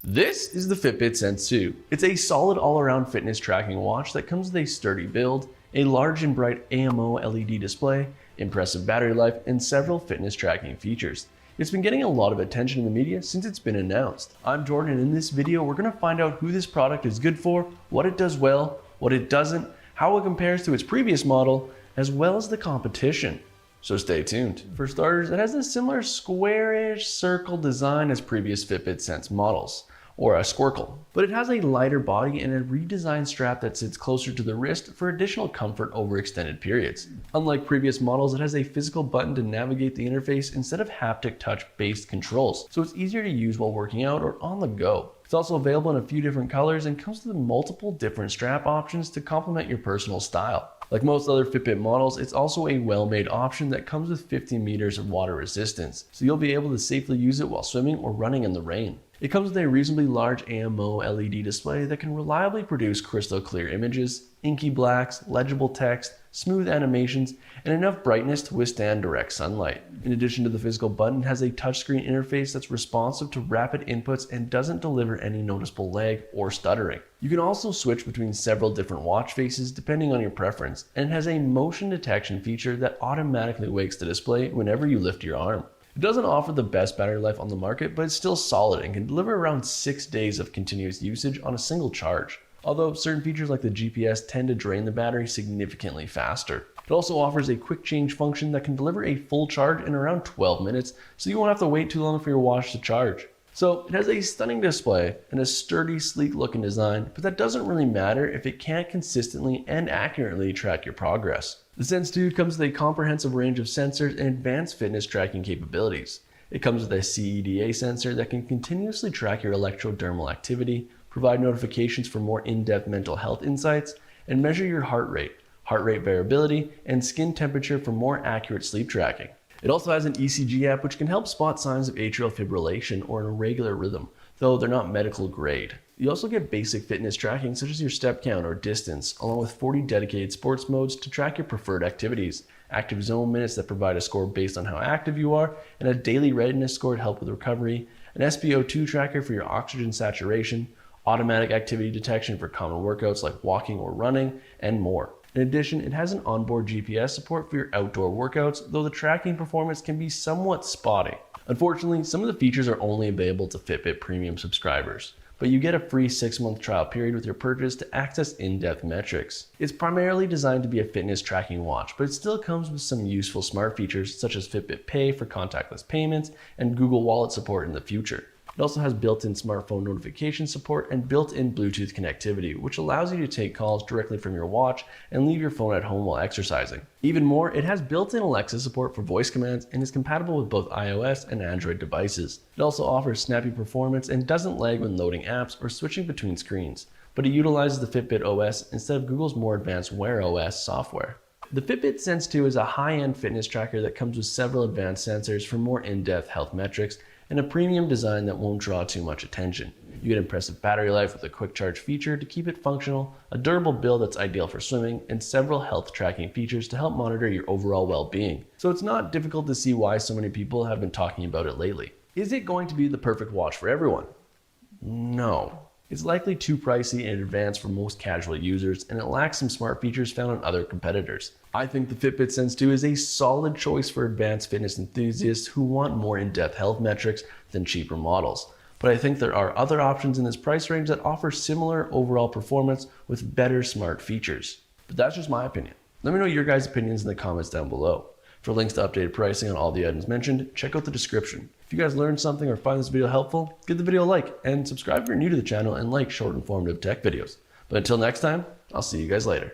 This is the Fitbit Sense 2. It's a solid all-around fitness tracking watch that comes with a sturdy build, a large and bright AMO LED display, impressive battery life, and several fitness tracking features. It's been getting a lot of attention in the media since it's been announced. I'm Jordan, and in this video we're going to find out who this product is good for, what it does well, what it doesn't, how it compares to its previous model, as well as the competition. So stay tuned. For starters, it has a similar squarish circle design as previous Fitbit Sense models, or a squircle, but it has a lighter body and a redesigned strap that sits closer to the wrist for additional comfort over extended periods. Unlike previous models, it has a physical button to navigate the interface instead of haptic touch-based controls, so it's easier to use while working out or on the go. It's also available in a few different colors and comes with multiple different strap options to complement your personal style. Like most other Fitbit models, it's also a well-made option that comes with 50 meters of water resistance, so you'll be able to safely use it while swimming or running in the rain. It comes with a reasonably large AMO LED display that can reliably produce crystal clear images, inky blacks, legible text, smooth animations, and enough brightness to withstand direct sunlight. In addition to the physical button, it has a touchscreen interface that's responsive to rapid inputs and doesn't deliver any noticeable lag or stuttering. You can also switch between several different watch faces depending on your preference, and it has a motion detection feature that automatically wakes the display whenever you lift your arm. It doesn't offer the best battery life on the market, but it's still solid and can deliver around 6 days of continuous usage on a single charge. Although certain features like the GPS tend to drain the battery significantly faster. It also offers a quick change function that can deliver a full charge in around 12 minutes, so you won't have to wait too long for your watch to charge. So it has a stunning display and a sturdy, sleek looking design, but that doesn't really matter if it can't consistently and accurately track your progress. The Sense 2 comes with a comprehensive range of sensors and advanced fitness tracking capabilities. It comes with a CEDA sensor that can continuously track your electrodermal activity, provide notifications for more in-depth mental health insights, and measure your heart rate variability, and skin temperature for more accurate sleep tracking. It also has an ECG app which can help spot signs of atrial fibrillation or an irregular rhythm, though they're not medical grade. You also get basic fitness tracking such as your step count or distance, along with 40 dedicated sports modes to track your preferred activities, active zone minutes that provide a score based on how active you are, and a daily readiness score to help with recovery, an SpO2 tracker for your oxygen saturation, automatic activity detection for common workouts like walking or running, and more. In addition, it has an onboard GPS support for your outdoor workouts, though the tracking performance can be somewhat spotty. Unfortunately, some of the features are only available to Fitbit Premium subscribers, but you get a free 6-month trial period with your purchase to access in-depth metrics. It's primarily designed to be a fitness tracking watch, but it still comes with some useful smart features such as Fitbit Pay for contactless payments and Google Wallet support in the future. It also has built-in smartphone notification support and built-in Bluetooth connectivity, which allows you to take calls directly from your watch and leave your phone at home while exercising. Even more, it has built-in Alexa support for voice commands and is compatible with both iOS and Android devices. It also offers snappy performance and doesn't lag when loading apps or switching between screens, but it utilizes the Fitbit OS instead of Google's more advanced Wear OS software. The Fitbit Sense 2 is a high-end fitness tracker that comes with several advanced sensors for more in-depth health metrics and a premium design that won't draw too much attention. You get impressive battery life with a quick charge feature to keep it functional, a durable build that's ideal for swimming, and several health tracking features to help monitor your overall well-being. So it's not difficult to see why so many people have been talking about it lately. Is it going to be the perfect watch for everyone? No. It's likely too pricey and advanced for most casual users, and it lacks some smart features found on other competitors. I think the Fitbit Sense 2 is a solid choice for advanced fitness enthusiasts who want more in-depth health metrics than cheaper models. But I think there are other options in this price range that offer similar overall performance with better smart features. But that's just my opinion. Let me know your guys' opinions in the comments down below. For links to updated pricing on all the items mentioned, check out the description. If you guys learned something or find this video helpful, give the video a like and subscribe if you're new to the channel and like short informative tech videos. But until next time, I'll see you guys later.